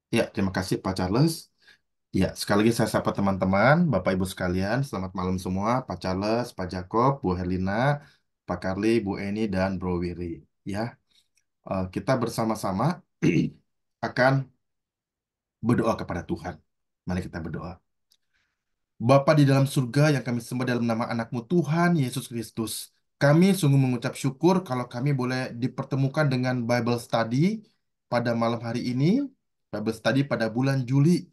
Ya, terima kasih Pak Charles. Ya, sekali lagi saya sapa teman-teman, Bapak Ibu sekalian. Selamat malam semua, Pak Charles, Pak Jacob, Bu Herlina, Pak Karli, Bu Eni, dan Bro Wiri. Ya, kita bersama-sama akan berdoa kepada Tuhan. Mari kita berdoa. Bapa di dalam surga yang kami sembah dalam nama anakmu Tuhan Yesus Kristus. Kami sungguh mengucap syukur kalau kami boleh dipertemukan dengan Bible Study pada malam hari ini. Bible Study pada bulan Juli.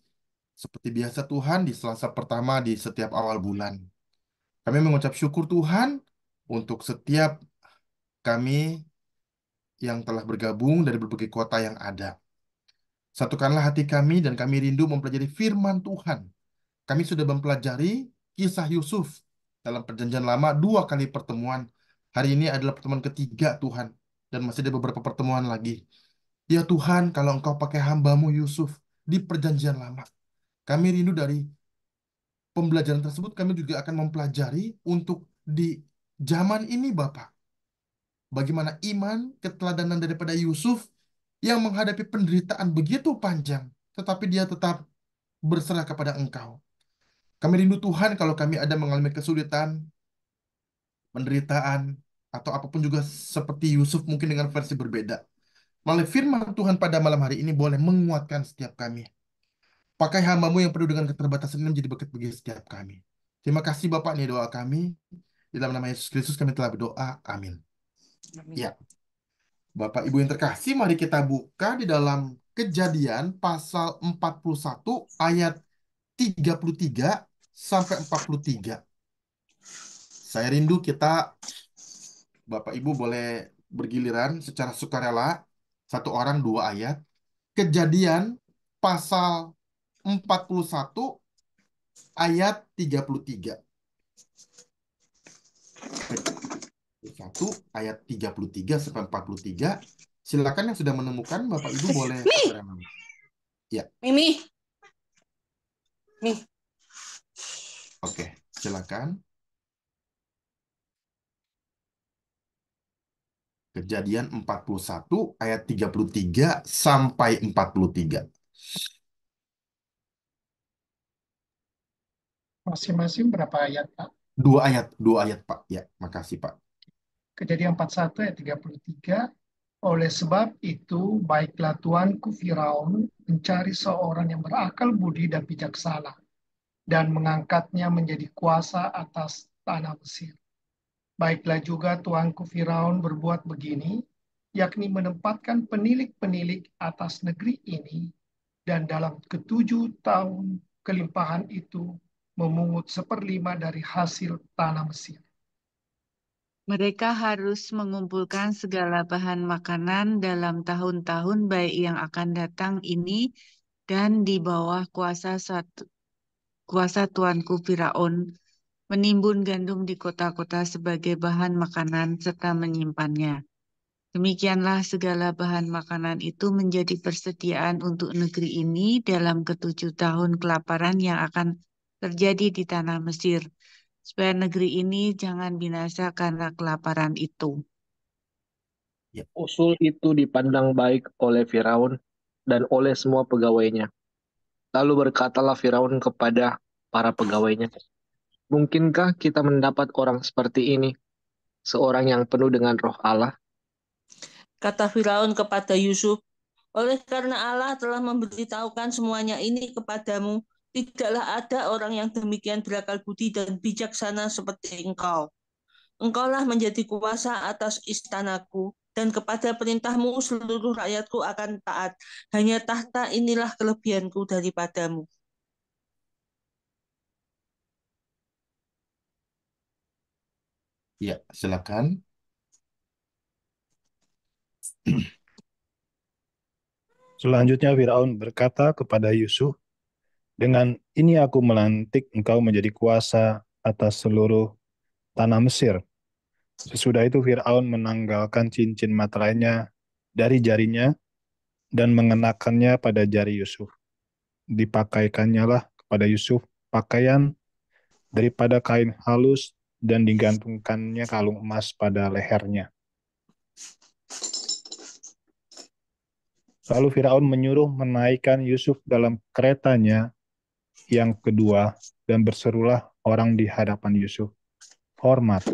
Seperti biasa Tuhan di Selasa pertama di setiap awal bulan. Kami mengucap syukur Tuhan untuk setiap kami yang telah bergabung dari berbagai kota yang ada. Satukanlah hati kami dan kami rindu mempelajari firman Tuhan. Kami sudah mempelajari kisah Yusuf dalam perjanjian lama 2 kali pertemuan. Hari ini adalah pertemuan ketiga Tuhan. Dan masih ada beberapa pertemuan lagi. Ya Tuhan, kalau Engkau pakai hambamu Yusuf di perjanjian lama. Kami rindu dari pembelajaran tersebut kami juga akan mempelajari untuk di zaman ini Bapak. Bagaimana iman, keteladanan daripada Yusuf yang menghadapi penderitaan begitu panjang. Tetapi dia tetap berserah kepada Engkau. Kami rindu Tuhan kalau kami ada mengalami kesulitan, penderitaan, atau apapun juga seperti Yusuf mungkin dengan versi berbeda. Melalui firman Tuhan pada malam hari ini boleh menguatkan setiap kami. Pakai hambamu yang penuh dengan keterbatasan ini menjadi berkat bagi setiap kami. Terima kasih Bapak, ini doa kami. Di dalam nama Yesus Kristus kami telah berdoa. Amin. Amin. Ya, Bapak Ibu yang terkasih, mari kita buka di dalam Kejadian pasal 41 ayat 33 sampai 43. Saya rindu kita Bapak Ibu boleh bergiliran secara sukarela, satu orang 2 ayat. Kejadian pasal 41 ayat 33. 1 ayat 33 sampai 43. Silakan yang sudah menemukan Bapak Ibu boleh Nih, sukarela. Ya, Mimi, nih. oke. Silakan. Kejadian 41 ayat 33 sampai 43. Masing-masing berapa ayat, Pak? 2 ayat, Pak. Ya, makasih Pak. Kejadian 41 ayat 33. Oleh sebab itu, baiklah tuanku Firaun mencari seorang yang berakal budi dan bijaksana, dan mengangkatnya menjadi kuasa atas tanah Mesir. Baiklah juga tuanku Firaun berbuat begini, yakni menempatkan penilik-penilik atas negeri ini, dan dalam ke7 tahun kelimpahan itu memungut 1/5 dari hasil tanah Mesir. Mereka harus mengumpulkan segala bahan makanan dalam tahun-tahun baik yang akan datang ini dan di bawah kuasa tuanku Firaun, menimbun gandum di kota-kota sebagai bahan makanan serta menyimpannya. Demikianlah segala bahan makanan itu menjadi persediaan untuk negeri ini dalam ke7 tahun kelaparan yang akan terjadi di tanah Mesir, supaya negeri ini jangan binasa karena kelaparan itu. Ya, Usul itu dipandang baik oleh Firaun dan oleh semua pegawainya. Lalu berkatalah Firaun kepada para pegawainya, "Mungkinkah kita mendapat orang seperti ini, seorang yang penuh dengan roh Allah?" Kata Firaun kepada Yusuf, oleh karena Allah telah memberitahukan semuanya ini kepadamu, tidaklah ada orang yang demikian berakal budi dan bijaksana seperti engkau. Engkaulah menjadi kuasa atas istanaku, dan kepada perintahmu seluruh rakyatku akan taat. Hanya tahta inilah kelebihanku daripadamu. ya, silakan. Selanjutnya Firaun berkata kepada Yusuf, "Dengan ini aku melantik engkau menjadi kuasa atas seluruh tanah Mesir." Sesudah itu Firaun menanggalkan cincin materainya dari jarinya dan mengenakannya pada jari Yusuf. Dipakaikannya lah kepada Yusuf pakaian daripada kain halus dan digantungkannya kalung emas pada lehernya. Lalu Firaun menyuruh menaikkan Yusuf dalam keretanya yang kedua dan berserulah orang di hadapan Yusuf, "Hormat."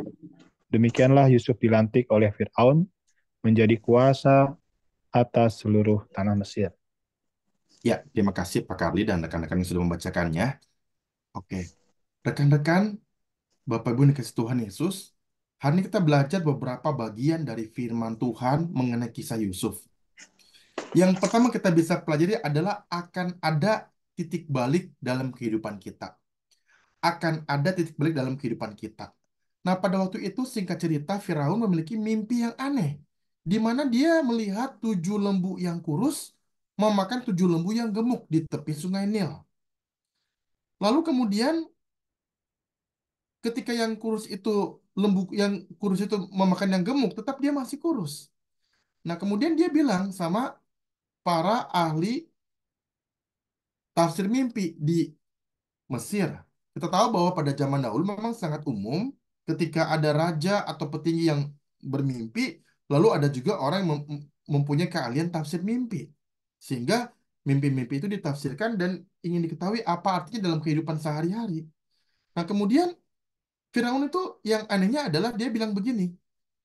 Demikianlah Yusuf dilantik oleh Firaun menjadi kuasa atas seluruh tanah Mesir. Ya, terima kasih Pak Karli dan rekan-rekan yang sudah membacakannya. Oke, rekan-rekan, Bapak Ibu yang dikasih Tuhan Yesus, hari ini kita belajar beberapa bagian dari firman Tuhan mengenai kisah Yusuf. Yang pertama kita bisa pelajari adalah akan ada titik balik dalam kehidupan kita. Akan ada titik balik dalam kehidupan kita. Nah, pada waktu itu singkat cerita Firaun memiliki mimpi yang aneh, di mana dia melihat 7 lembu yang kurus memakan 7 lembu yang gemuk di tepi sungai Nil. Lalu kemudian ketika lembu yang kurus itu memakan yang gemuk, tetap dia masih kurus. Nah, kemudian dia bilang sama para ahli tafsir mimpi di Mesir. Kita tahu bahwa pada zaman dahulu memang sangat umum ketika ada raja atau petinggi yang bermimpi, lalu ada juga orang yang mempunyai keahlian tafsir mimpi. Sehingga mimpi-mimpi itu ditafsirkan dan ingin diketahui apa artinya dalam kehidupan sehari-hari. Nah, kemudian Firaun itu yang anehnya adalah dia bilang begini,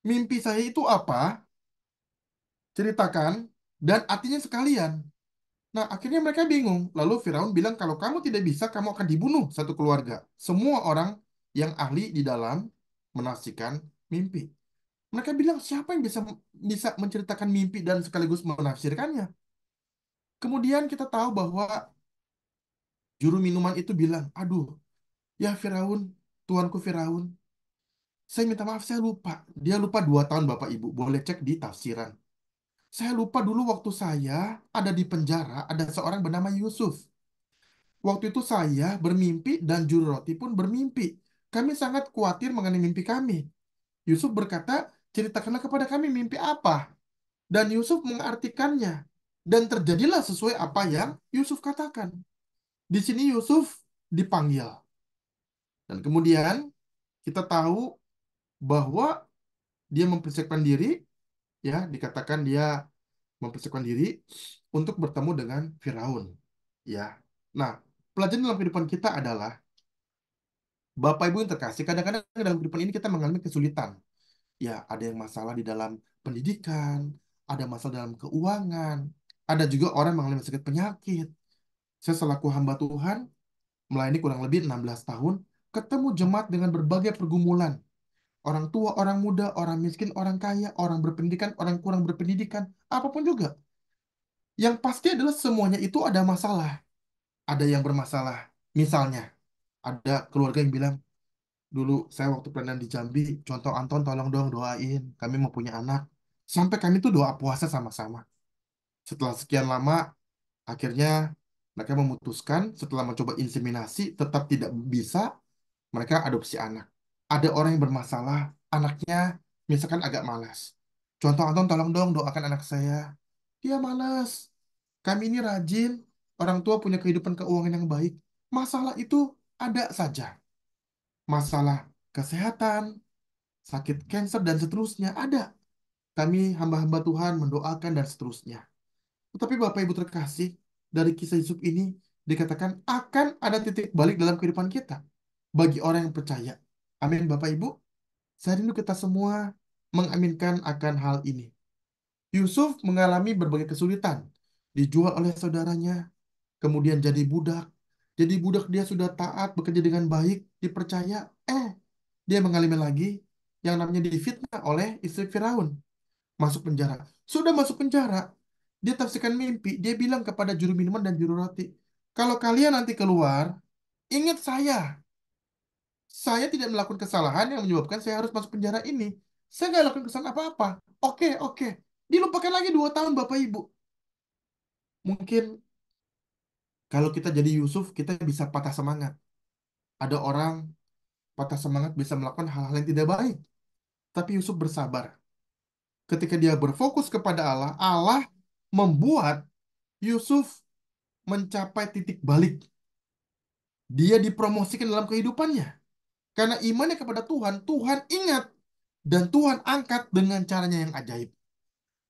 mimpi saya itu apa? Ceritakan dan artinya sekalian. Nah, akhirnya mereka bingung. Lalu Firaun bilang, kalau kamu tidak bisa, kamu akan dibunuh satu keluarga. Semua orang yang ahli di dalam menafsirkan mimpi. Mereka bilang, siapa yang bisa bisa menceritakan mimpi dan sekaligus menafsirkannya? Kemudian kita tahu bahwa juru minuman itu bilang, aduh, ya Firaun, tuanku Firaun, saya minta maaf, saya lupa. Dia lupa 2 tahun Bapak Ibu. Boleh cek di tafsiran. Saya lupa dulu waktu saya ada di penjara, ada seorang bernama Yusuf. Waktu itu saya bermimpi dan juru roti pun bermimpi. Kami sangat khawatir mengenai mimpi kami. Yusuf berkata, ceritakanlah kepada kami mimpi apa. Dan Yusuf mengartikannya. Dan terjadilah sesuai apa yang Yusuf katakan. Di sini Yusuf dipanggil. Dan kemudian kita tahu bahwa dia mempersiapkan diri, ya, dikatakan dia mempersiapkan diri untuk bertemu dengan Firaun. Ya. Nah, pelajaran dalam kehidupan kita adalah Bapak Ibu yang terkasih, kadang-kadang dalam kehidupan ini kita mengalami kesulitan. Ya, ada yang masalah di dalam pendidikan, ada masalah dalam keuangan, ada juga orang mengalami sakit penyakit. Saya selaku hamba Tuhan, melayani kurang lebih 16 tahun, ketemu jemaat dengan berbagai pergumulan. Orang tua, orang muda, orang miskin, orang kaya, orang berpendidikan, orang kurang berpendidikan, apapun juga. Yang pasti adalah semuanya itu ada masalah. Ada yang bermasalah. Misalnya, ada keluarga yang bilang, dulu saya waktu pelayanan di Jambi, contoh Anton tolong dong doain, kami mau punya anak. Sampai kami tuh doa puasa sama-sama. Setelah sekian lama, akhirnya mereka memutuskan setelah mencoba inseminasi, tetap tidak bisa, mereka adopsi anak. Ada orang yang bermasalah, anaknya misalkan agak malas. Contoh Anton tolong dong doakan anak saya. Dia malas. Kami ini rajin, orang tua punya kehidupan keuangan yang baik. Masalah itu ada saja. Masalah kesehatan, sakit kanker, dan seterusnya ada. Kami hamba-hamba Tuhan mendoakan dan seterusnya. Tetapi Bapak Ibu terkasih, dari kisah Yusuf ini dikatakan akan ada titik balik dalam kehidupan kita bagi orang yang percaya. Amin Bapak Ibu. Saya rindu kita semua mengaminkan akan hal ini. Yusuf mengalami berbagai kesulitan. Dijual oleh saudaranya, kemudian jadi budak. Jadi budak dia sudah taat, bekerja dengan baik, dipercaya. Dia mengalami lagi yang namanya difitnah oleh istri Firaun. Masuk penjara. Sudah masuk penjara, dia tafsirkan mimpi. Dia bilang kepada juru minuman dan juru roti, kalau kalian nanti keluar, ingat saya. Saya tidak melakukan kesalahan yang menyebabkan saya harus masuk penjara ini. Saya nggak lakukan kesalahan apa-apa. Oke, oke. Dilupakan lagi 2 tahun Bapak Ibu. Mungkin kalau kita jadi Yusuf, kita bisa patah semangat. Ada orang patah semangat bisa melakukan hal-hal yang tidak baik. Tapi Yusuf bersabar. Ketika dia berfokus kepada Allah, Allah membuat Yusuf mencapai titik balik. Dia dipromosikan dalam kehidupannya. Karena imannya kepada Tuhan, Tuhan ingat. Dan Tuhan angkat dengan caranya yang ajaib.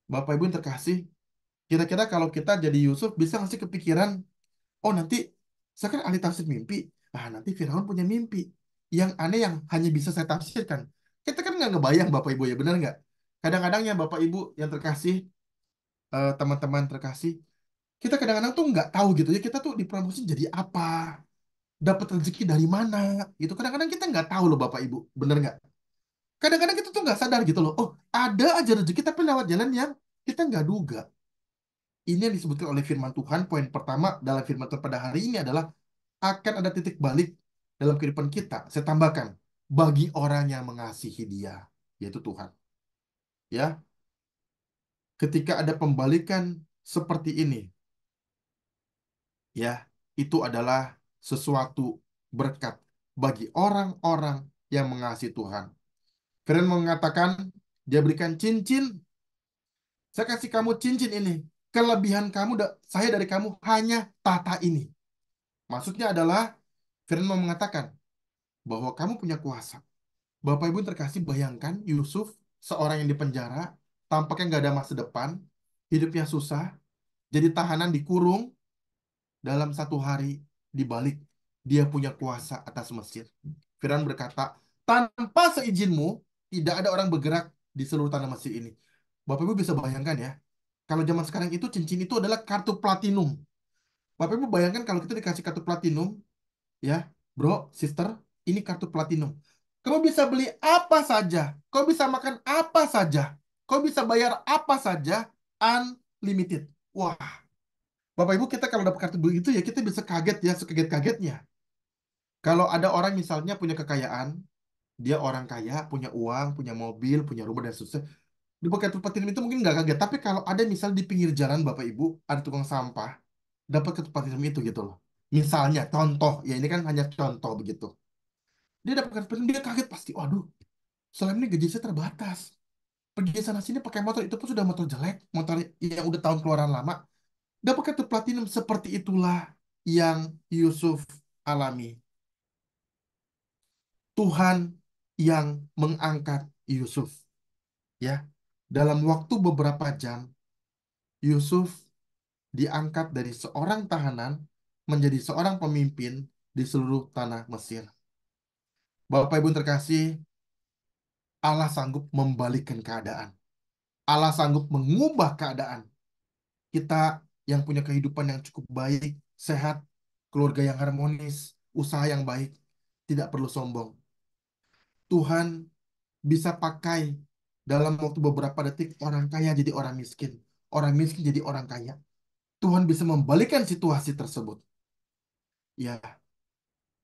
Bapak Ibu yang terkasih, Kira-kira kalau kita jadi Yusuf bisa nggak sih kepikiran, oh nanti saya kan ahli tafsir mimpi, nanti Firaun punya mimpi yang aneh yang hanya bisa saya tafsirkan. Kita kan nggak ngebayang Bapak Ibu ya, benar nggak? Kadang-kadang ya Bapak Ibu yang terkasih, teman-teman terkasih, kita kadang-kadang tuh nggak tahu gitu ya, kita tuh dipromosi jadi apa, dapat rezeki dari mana, gitu. Kadang-kadang kita nggak tahu loh Bapak Ibu, bener nggak? Kadang-kadang kita tuh nggak sadar gitu loh, oh ada aja rezeki tapi lewat jalan yang kita nggak duga. Ini yang disebutkan oleh firman Tuhan, poin pertama dalam firman Tuhan pada hari ini adalah akan ada titik balik dalam kehidupan kita. Saya tambahkan, bagi orang yang mengasihi Dia, yaitu Tuhan. Ya, ketika ada pembalikan seperti ini, ya, itu adalah sesuatu berkat bagi orang-orang yang mengasihi Tuhan. Firman mengatakan, dia berikan cincin, saya kasih kamu cincin ini. Kelebihan kamu, saya dari kamu hanya tata ini. Maksudnya adalah, Firman mengatakan bahwa kamu punya kuasa. Bapak Ibu terkasih, bayangkan Yusuf, seorang yang dipenjara, tampaknya nggak ada masa depan, hidupnya susah, jadi tahanan dikurung, dalam satu hari dibalik, dia punya kuasa atas Mesir. Firaun berkata, tanpa seizinmu, tidak ada orang bergerak di seluruh tanah Mesir ini. Bapak Ibu bisa bayangkan ya, kalau zaman sekarang itu cincin itu adalah kartu platinum. Bapak Ibu bayangkan kalau kita dikasih kartu platinum, ya, bro, sister, ini kartu platinum. Kau bisa beli apa saja, kau bisa makan apa saja, kau bisa bayar apa saja, unlimited. Wah, Bapak Ibu kita kalau dapat kartu begitu ya kita bisa kaget ya, sekaget-kagetnya. Kalau ada orang misalnya punya kekayaan, dia orang kaya, punya uang, punya mobil, punya rumah dan seterusnya. Di kartu platinum itu mungkin nggak kaget, tapi kalau ada misal di pinggir jalan Bapak Ibu, ada tukang sampah, dapat kartu platinum itu gitu loh. Misalnya, contoh, ya ini kan hanya contoh begitu. Dia dapat kartu platinum, dia kaget pasti, waduh, selama ini gaji saya terbatas. Pergi sana sini pakai motor, itu pun sudah motor jelek, motor yang udah tahun keluaran lama. Dapat kartu platinum seperti itulah yang Yusuf alami. Tuhan yang mengangkat Yusuf. Ya, dalam waktu beberapa jam, Yusuf diangkat dari seorang tahanan menjadi seorang pemimpin di seluruh tanah Mesir. Bapak Ibu terkasih, Allah sanggup membalikkan keadaan. Allah sanggup mengubah keadaan. Kita yang punya kehidupan yang cukup baik, sehat, keluarga yang harmonis, usaha yang baik, tidak perlu sombong. Tuhan bisa pakai dalam waktu beberapa detik orang kaya jadi orang miskin. Orang miskin jadi orang kaya. Tuhan bisa membalikkan situasi tersebut. Ya,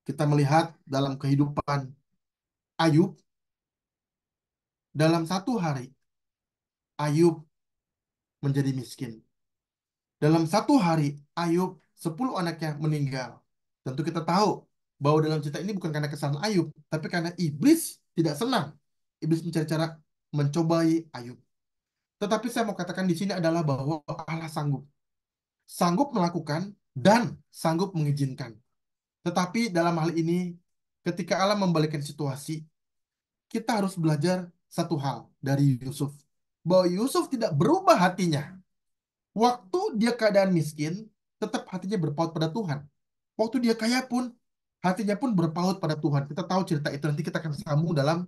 kita melihat dalam kehidupan Ayub, dalam satu hari, Ayub menjadi miskin. Dalam satu hari, Ayub, 10 anaknya meninggal. Tentu kita tahu bahwa dalam cerita ini bukan karena kesalahan Ayub, tapi karena iblis tidak senang. Iblis mencari cara mencobai Ayub. Tetapi saya mau katakan di sini adalah bahwa Allah sanggup. Sanggup melakukan dan sanggup mengizinkan. Tetapi dalam hal ini, ketika Allah membalikkan situasi, kita harus belajar satu hal dari Yusuf. Bahwa Yusuf tidak berubah hatinya. Waktu dia keadaan miskin, tetap hatinya berpaut pada Tuhan. Waktu dia kaya pun, hatinya pun berpaut pada Tuhan. Kita tahu cerita itu, nanti kita akan sambung dalam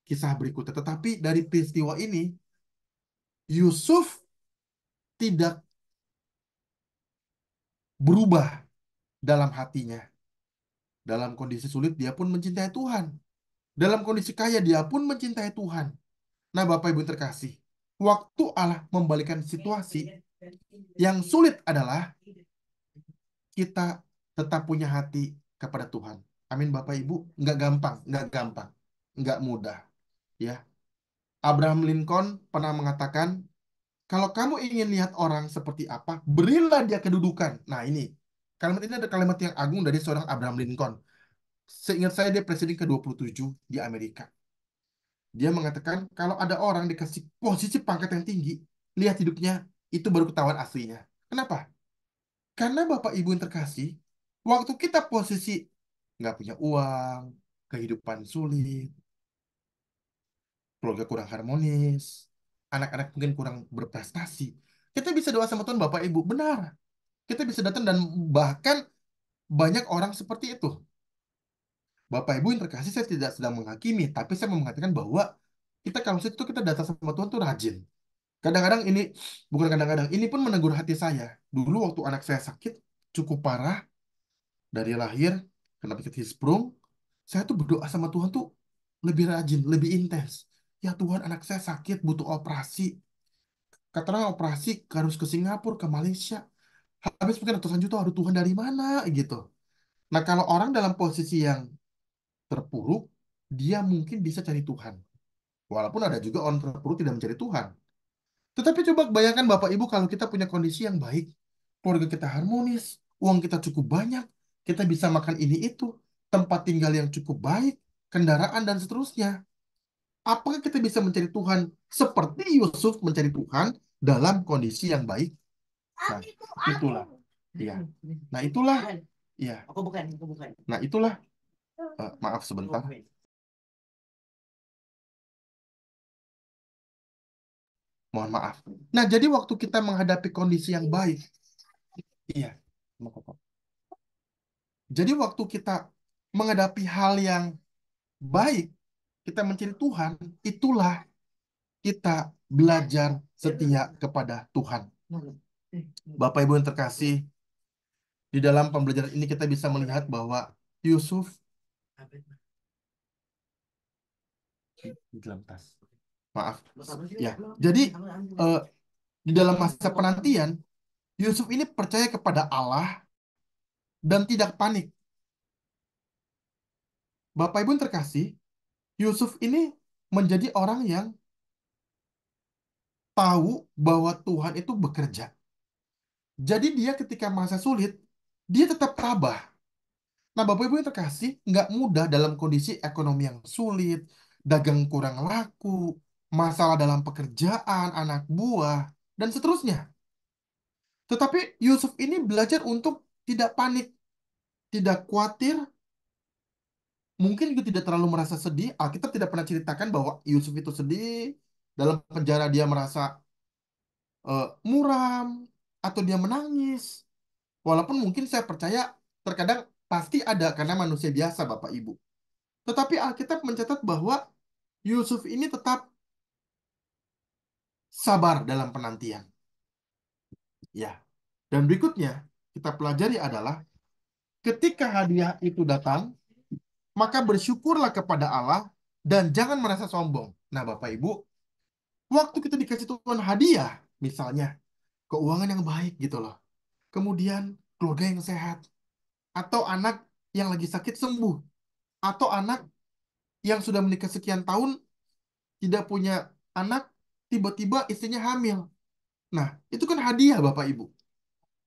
kisah berikutnya. Tetapi dari peristiwa ini, Yusuf tidak berubah dalam hatinya. Dalam kondisi sulit, dia pun mencintai Tuhan. Dalam kondisi kaya, dia pun mencintai Tuhan. Nah, Bapak Ibu terkasih, waktu Allah membalikkan situasi, yang sulit adalah kita tetap punya hati kepada Tuhan. Amin, Bapak Ibu. Nggak gampang, nggak gampang, nggak mudah. Ya, Abraham Lincoln pernah mengatakan, kalau kamu ingin lihat orang seperti apa, berilah dia kedudukan. Nah, kalimat ini ada kalimat yang agung dari seorang Abraham Lincoln. Seingat saya dia presiden ke-27 di Amerika. Dia mengatakan kalau ada orang dikasih posisi pangkat yang tinggi, lihat hidupnya, itu baru ketahuan aslinya. Kenapa? Karena Bapak Ibu yang terkasih, waktu kita posisi nggak punya uang, kehidupan sulit, keluarga kurang harmonis, anak-anak mungkin kurang berprestasi, Kita bisa doa sama Tuhan, Bapak Ibu. Benar. Kita bisa datang dan bahkan banyak orang seperti itu. Bapak Ibu yang terkasih, saya tidak sedang menghakimi, tapi saya mau mengatakan bahwa kita kalau situ kita datang sama Tuhan tuh rajin. Kadang-kadang ini, bukan kadang-kadang, ini pun menegur hati saya. Dulu waktu anak saya sakit, cukup parah, dari lahir, kena penyakit Hirschsprung, saya tuh berdoa sama Tuhan tuh lebih rajin, lebih intens. Ya Tuhan, anak saya sakit, butuh operasi. Katanya operasi harus ke Singapura, ke Malaysia. Habis mungkin ratusan juta, aduh Tuhan dari mana gitu. Nah kalau orang dalam posisi yang terpuruk, dia mungkin bisa cari Tuhan. Walaupun ada juga orang terpuruk tidak mencari Tuhan. Tetapi coba bayangkan Bapak Ibu kalau kita punya kondisi yang baik, keluarga kita harmonis, uang kita cukup banyak, kita bisa makan ini itu, tempat tinggal yang cukup baik, kendaraan dan seterusnya. Apakah kita bisa mencari Tuhan seperti Yusuf mencari Tuhan dalam kondisi yang baik? Nah, itulah. Iya. Nah, itulah. Iya. Nah, itulah. Maaf sebentar. Mohon maaf. Nah, jadi waktu kita menghadapi kondisi yang baik, iya. Jadi waktu kita menghadapi hal yang baik, kita mencari Tuhan, itulah kita belajar setia kepada Tuhan. Bapak Ibu yang terkasih, di dalam pembelajaran ini kita bisa melihat bahwa Yusuf di dalam tas. Maaf. Ya. Jadi di dalam masa penantian, Yusuf ini percaya kepada Allah dan tidak panik. Bapak Ibu yang terkasih, Yusuf ini menjadi orang yang tahu bahwa Tuhan itu bekerja. Jadi dia ketika masa sulit, dia tetap tabah. Nah, Bapak Ibu yang terkasih, nggak mudah dalam kondisi ekonomi yang sulit, dagang kurang laku, masalah dalam pekerjaan, anak buah, dan seterusnya. Tetapi Yusuf ini belajar untuk tidak panik, tidak khawatir, mungkin juga tidak terlalu merasa sedih. Alkitab tidak pernah ceritakan bahwa Yusuf itu sedih, dalam penjara dia merasa muram, atau dia menangis. Walaupun mungkin saya percaya terkadang pasti ada karena manusia biasa, Bapak Ibu. Tetapi Alkitab mencatat bahwa Yusuf ini tetap sabar dalam penantian. Ya. Dan berikutnya kita pelajari adalah ketika hadiah itu datang, maka bersyukurlah kepada Allah dan jangan merasa sombong. Nah, Bapak Ibu, waktu kita dikasih Tuhan hadiah, misalnya keuangan yang baik gitu loh. Kemudian keluarga yang sehat, atau anak yang lagi sakit sembuh, atau anak yang sudah menikah sekian tahun tidak punya anak, tiba-tiba istrinya hamil. Nah, itu kan hadiah Bapak Ibu.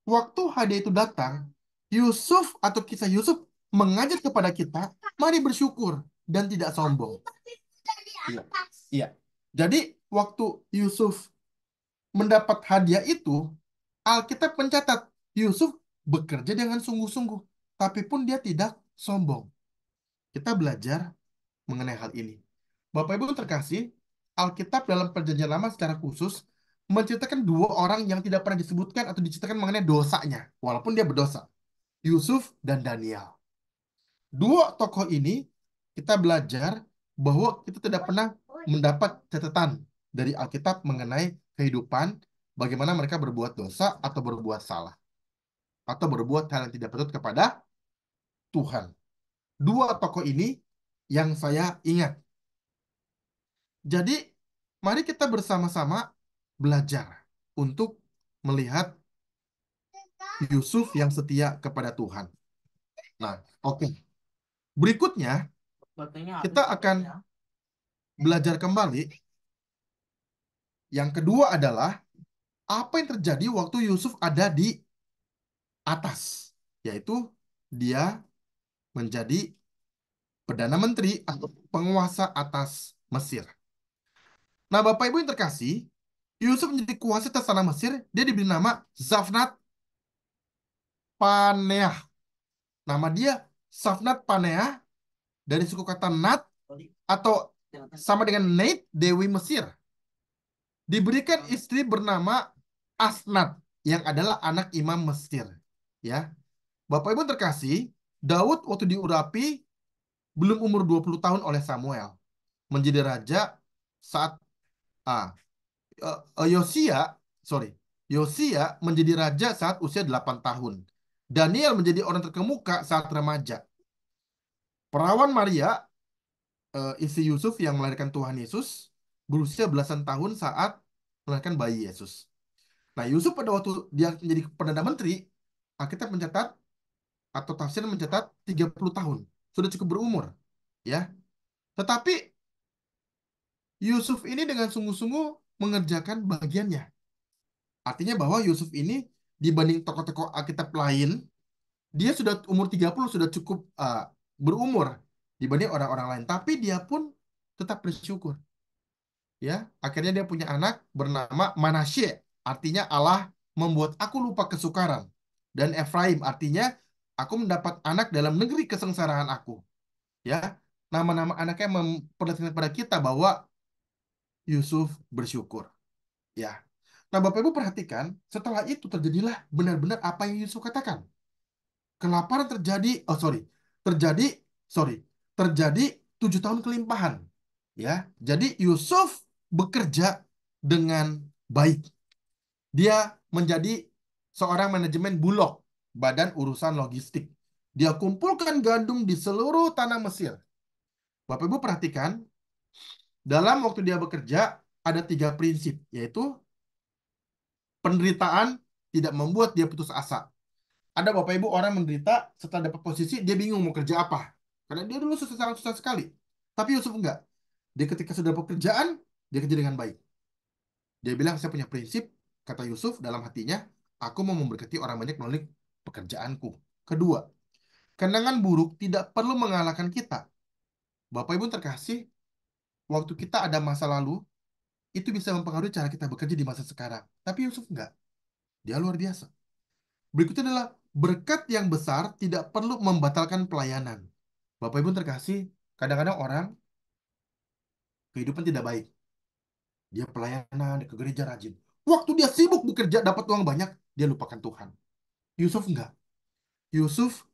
Waktu hadiah itu datang, Yusuf atau kisah Yusuf mengajar kepada kita, mari bersyukur dan tidak sombong. Iya. Iya. Jadi, waktu Yusuf mendapat hadiah itu, Alkitab mencatat Yusuf bekerja dengan sungguh-sungguh, tapi pun dia tidak sombong. Kita belajar mengenai hal ini. Bapak Ibu terkasih, Alkitab dalam Perjanjian Lama secara khusus menceritakan dua orang yang tidak pernah disebutkan atau diceritakan mengenai dosanya, walaupun dia berdosa, Yusuf dan Daniel. Dua tokoh ini kita belajar bahwa kita tidak pernah mendapat catatan dari Alkitab mengenai kehidupan, bagaimana mereka berbuat dosa atau berbuat salah, atau berbuat hal yang tidak patut kepada Tuhan. Dua tokoh ini yang saya ingat. Jadi, mari kita bersama-sama belajar untuk melihat Yusuf yang setia kepada Tuhan. Nah, oke. Berikutnya, kita akan belajar kembali. Yang kedua adalah apa yang terjadi waktu Yusuf ada di atas, yaitu dia menjadi Perdana Menteri atau penguasa atas Mesir. Nah, Bapak Ibu yang terkasih, Yusuf menjadi kuasa atas tanah Mesir, dia diberi nama Zafnat Paneah. Nama dia Zafnat Paneah dari suku kata Nat atau sama dengan Nate, Dewi Mesir. Diberikan istri bernama Asnat yang adalah anak imam Mesir. Ya, Bapak Ibu terkasih, Daud waktu diurapi belum umur 20 tahun oleh Samuel menjadi raja saat ah Yosia, sorry, Yosia menjadi raja saat usia 8 tahun. Daniel menjadi orang terkemuka saat remaja. Perawan Maria, istri Yusuf yang melahirkan Tuhan Yesus, berusia belasan tahun saat melahirkan bayi Yesus. Nah, Yusuf pada waktu dia menjadi Perdana Menteri, Alkitab mencatat atau tafsir mencatat 30 tahun. Sudah cukup berumur. Ya. Tetapi Yusuf ini dengan sungguh-sungguh mengerjakan bagiannya. Artinya bahwa Yusuf ini dibanding tokoh-tokoh Alkitab lain, dia sudah umur 30 sudah cukup berumur dibanding orang-orang lain. Tapi dia pun tetap bersyukur. Ya, akhirnya dia punya anak bernama Manasye, artinya Allah membuat aku lupa kesukaran. Dan Efraim artinya aku mendapat anak dalam negeri kesengsaraan aku. Ya, nama-nama anaknya memperlihatkan kepada kita bahwa Yusuf bersyukur. Ya. Nah, Bapak Ibu perhatikan, setelah itu terjadilah benar-benar apa yang Yusuf katakan. Kelaparan terjadi, terjadi, sorry, terjadi 7 tahun kelimpahan. Ya, jadi Yusuf bekerja dengan baik. Dia menjadi seorang manajemen Bulog, badan urusan logistik. Dia kumpulkan gandum di seluruh tanah Mesir. Bapak Ibu perhatikan, dalam waktu dia bekerja ada 3 prinsip, yaitu penderitaan tidak membuat dia putus asa. Ada Bapak Ibu orang menderita setelah dapat posisi dia bingung mau kerja apa. Karena dia dulu sangat susah sekali. Tapi Yusuf enggak. Dia ketika sudah pekerjaan, dia kerja dengan baik. Dia bilang saya punya prinsip, kata Yusuf dalam hatinya, aku mau memberkati orang banyak melalui pekerjaanku. Kedua, kenangan buruk tidak perlu mengalahkan kita. Bapak Ibu terkasih, waktu kita ada masa lalu, itu bisa mempengaruhi cara kita bekerja di masa sekarang. Tapi Yusuf enggak. Dia luar biasa. Berikutnya adalah berkat yang besar tidak perlu membatalkan pelayanan. Bapak Ibu terkasih, kadang-kadang orang kehidupan tidak baik. Dia pelayanan, dia ke gereja rajin. Waktu dia sibuk bekerja, dapat uang banyak, dia lupakan Tuhan. Yusuf enggak. Yusuf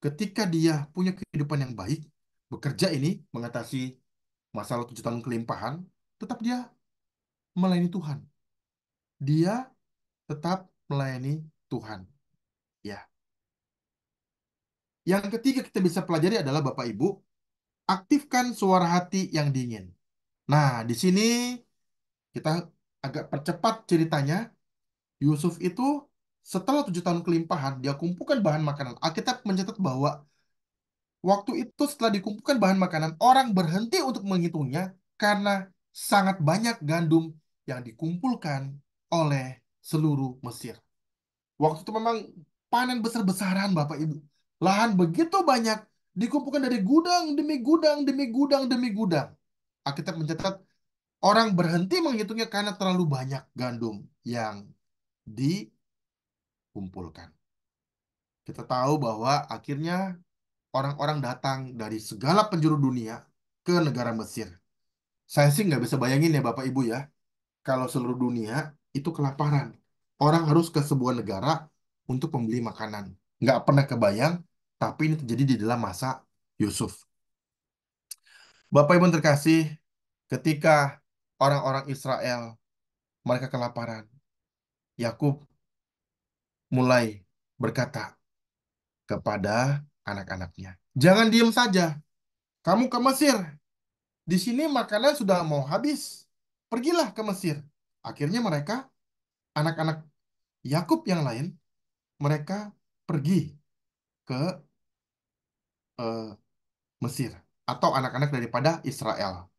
ketika dia punya kehidupan yang baik, bekerja ini mengatasi masalah 7 tahun kelimpahan, tetap dia melayani Tuhan. Dia tetap melayani Tuhan. Ya. Yang ketiga kita bisa pelajari adalah Bapak Ibu, aktifkan suara hati yang dingin. Nah, di sini kita agak percepat ceritanya. Yusuf itu setelah 7 tahun kelimpahan, dia kumpulkan bahan makanan. Alkitab mencatat bahwa waktu itu setelah dikumpulkan bahan makanan, orang berhenti untuk menghitungnya karena sangat banyak gandum yang dikumpulkan oleh seluruh Mesir. Waktu itu memang panen besar-besaran, Bapak Ibu. Lahan begitu banyak dikumpulkan dari gudang demi gudang demi gudang demi gudang. Alkitab mencatat orang berhenti menghitungnya karena terlalu banyak gandum yang dikumpulkan. Kita tahu bahwa akhirnya orang-orang datang dari segala penjuru dunia ke negara Mesir. Saya sih nggak bisa bayangin ya Bapak Ibu ya, kalau seluruh dunia itu kelaparan. Orang harus ke sebuah negara untuk membeli makanan. Nggak pernah kebayang, tapi ini terjadi di dalam masa Yusuf. Bapak Ibu yang terkasih, ketika orang-orang Israel mereka kelaparan, Yakub mulai berkata kepada anak-anaknya, jangan diam saja, kamu ke Mesir. Di sini makanan sudah mau habis. Pergilah ke Mesir. Akhirnya mereka, anak-anak Yakub yang lain, mereka pergi ke eh, Mesir atau anak-anak daripada Israel.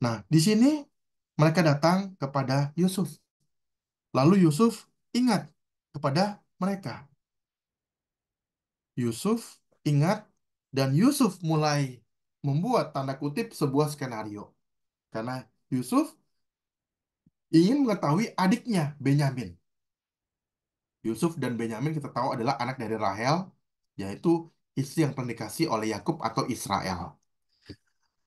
Nah, di sini mereka datang kepada Yusuf. Lalu Yusuf ingat kepada mereka. Yusuf ingat dan Yusuf mulai membuat tanda kutip sebuah skenario. Karena Yusuf ingin mengetahui adiknya Benyamin. Yusuf dan Benyamin kita tahu adalah anak dari Rahel, yaitu istri yang pernah dikasih oleh Yakub atau Israel.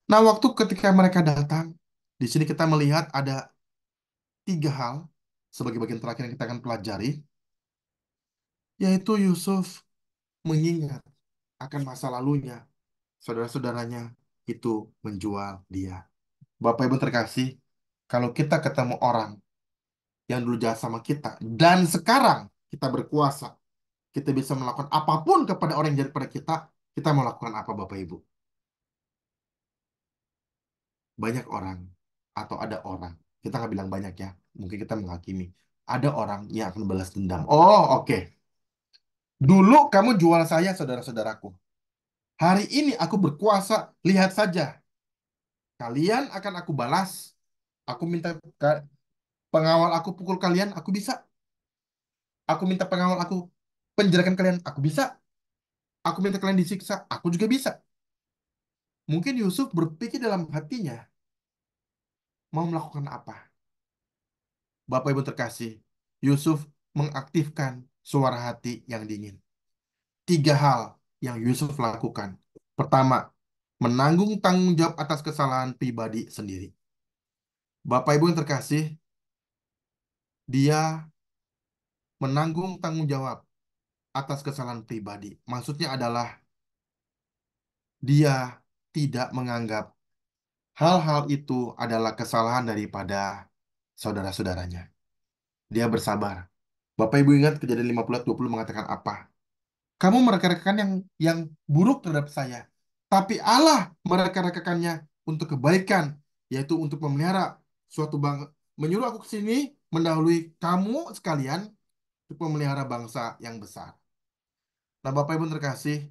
Nah, waktu ketika mereka datang, di sini kita melihat ada 3 hal sebagai bagian terakhir yang kita akan pelajari, yaitu Yusuf mengingat akan masa lalunya. Saudara-saudaranya itu menjual dia. Bapak Ibu terkasih, kalau kita ketemu orang yang dulu jahat sama kita, dan sekarang kita berkuasa, kita bisa melakukan apapun kepada orang yang jahat pada kita mau lakukan apa Bapak Ibu? Banyak orang, atau ada orang, kita nggak bilang banyak ya, mungkin kita menghakimi. Ada orang yang akan balas dendam. Oh, oke. Dulu kamu jual saya, saudara-saudaraku. Hari ini aku berkuasa, lihat saja. Kalian akan aku balas. Aku minta pengawal aku pukul kalian, aku bisa. Aku minta pengawal aku penjarakan kalian, aku bisa. Aku minta kalian disiksa, aku juga bisa. Mungkin Yusuf berpikir dalam hatinya, mau melakukan apa? Bapak Ibu terkasih, Yusuf mengaktifkan suara hati yang dingin. 3 hal yang Yusuf lakukan. Pertama, menanggung tanggung jawab atas kesalahan pribadi sendiri. Bapak Ibu yang terkasih, dia menanggung tanggung jawab atas kesalahan pribadi. Maksudnya adalah dia tidak menganggap hal-hal itu adalah kesalahan daripada saudara-saudaranya. Dia bersabar. Bapak Ibu ingat kejadian 15 ayat 20 mengatakan apa? Kamu mereka-rekakan yang buruk terhadap saya, tapi Allah mereka-rekakannya untuk kebaikan, yaitu untuk memelihara suatu bangsa, menyuruh aku ke sini mendahului kamu sekalian untuk memelihara bangsa yang besar. Nah, Bapak Ibu terkasih,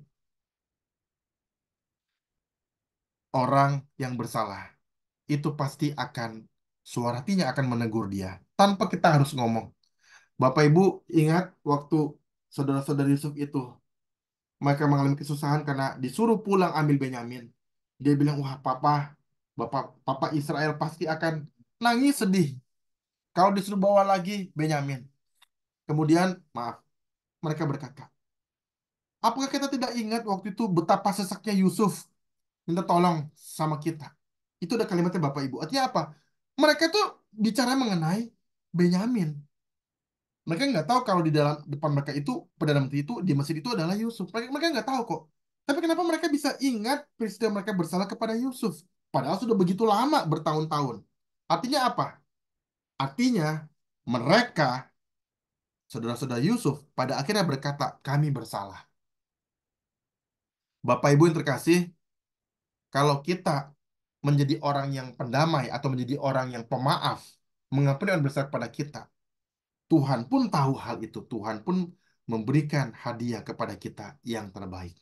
orang yang bersalah itu pasti akan suara hatinya akan menegur dia tanpa kita harus ngomong. Bapak Ibu ingat waktu saudara-saudara Yusuf itu mereka mengalami kesusahan karena disuruh pulang ambil Benyamin. Dia bilang, wah papa Israel pasti akan nangis sedih kalau disuruh bawa lagi Benyamin. Kemudian, maaf, mereka berkata, apakah kita tidak ingat waktu itu betapa sesaknya Yusuf minta tolong sama kita? Itu udah kalimatnya Bapak Ibu. Artinya apa? Mereka tuh bicara mengenai Benyamin. Mereka nggak tahu kalau di dalam depan mereka itu, Perdana Menteri itu, di Mesir itu adalah Yusuf. Mereka nggak tahu kok. Tapi kenapa mereka bisa ingat peristiwa mereka bersalah kepada Yusuf? Padahal sudah begitu lama, bertahun-tahun. Artinya apa? Artinya mereka, saudara-saudara Yusuf, pada akhirnya berkata, kami bersalah. Bapak Ibu yang terkasih, kalau kita menjadi orang yang pendamai atau menjadi orang yang pemaaf, mengampuni orang bersalah kepada kita, Tuhan pun tahu hal itu. Tuhan pun memberikan hadiah kepada kita yang terbaik.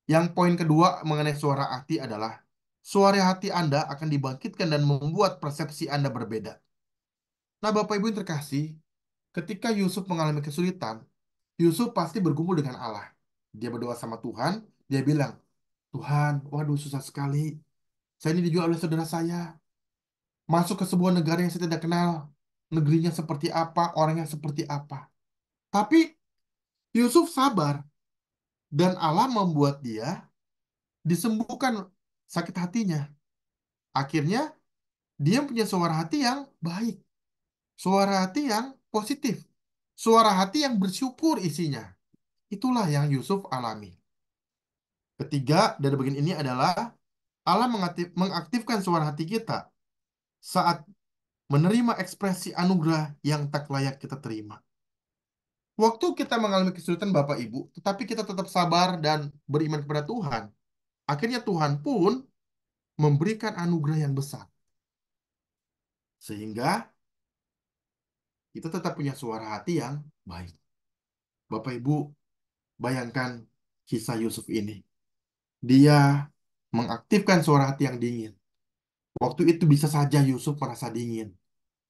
Yang poin kedua mengenai suara hati adalah suara hati Anda akan dibangkitkan dan membuat persepsi Anda berbeda. Nah, Bapak Ibu yang terkasih, ketika Yusuf mengalami kesulitan, Yusuf pasti bergumul dengan Allah. Dia berdoa sama Tuhan, dia bilang, Tuhan, waduh susah sekali. Saya ini dijual oleh saudara saya. Masuk ke sebuah negara yang saya tidak kenal. Negerinya seperti apa, orangnya seperti apa. Tapi Yusuf sabar dan Allah membuat dia disembuhkan sakit hatinya. Akhirnya dia punya suara hati yang baik, suara hati yang positif, suara hati yang bersyukur isinya. Itulah yang Yusuf alami. Ketiga dari bagian ini adalah Allah mengaktifkan suara hati kita saat menerima ekspresi anugerah yang tak layak kita terima. Waktu kita mengalami kesulitan Bapak Ibu, tetapi kita tetap sabar dan beriman kepada Tuhan, akhirnya Tuhan pun memberikan anugerah yang besar. Sehingga kita tetap punya suara hati yang baik. Bapak Ibu, bayangkan kisah Yusuf ini. Dia mengaktifkan suara hati yang dingin. Waktu itu bisa saja Yusuf merasa dingin,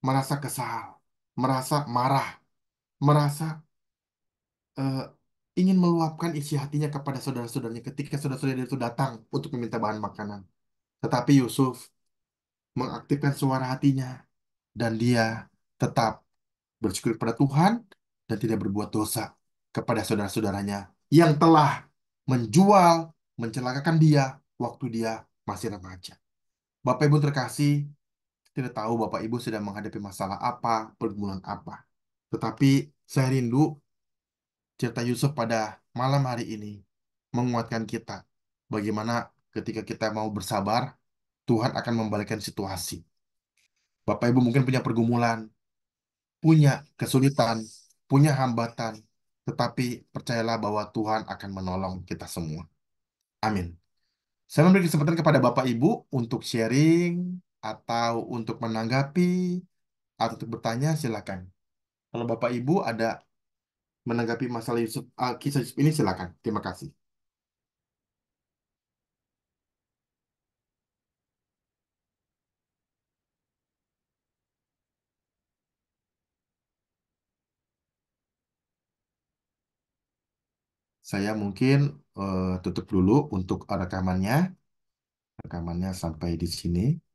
merasa kesal, merasa marah, merasa eh, ingin meluapkan isi hatinya kepada saudara-saudaranya ketika saudara-saudaranya itu datang untuk meminta bahan makanan. Tetapi Yusuf mengaktifkan suara hatinya dan dia tetap bersyukur kepada Tuhan dan tidak berbuat dosa kepada saudara-saudaranya yang telah menjual, mencelakakan dia waktu dia masih remaja. Bapak Ibu terkasih, tidak tahu Bapak Ibu sedang menghadapi masalah apa, pergumulan apa. Tetapi saya rindu cerita Yusuf pada malam hari ini menguatkan kita. Bagaimana ketika kita mau bersabar, Tuhan akan membalikkan situasi. Bapak Ibu mungkin punya pergumulan, punya kesulitan, punya hambatan, tetapi percayalah bahwa Tuhan akan menolong kita semua. Amin. Saya memberi kesempatan kepada Bapak Ibu untuk sharing atau untuk menanggapi atau untuk bertanya, silakan. Kalau Bapak Ibu ada menanggapi masalah Yusuf, kisah Yusuf ini, silakan. Terima kasih. Saya mungkin tutup dulu untuk rekamannya. Rekamannya sampai di sini.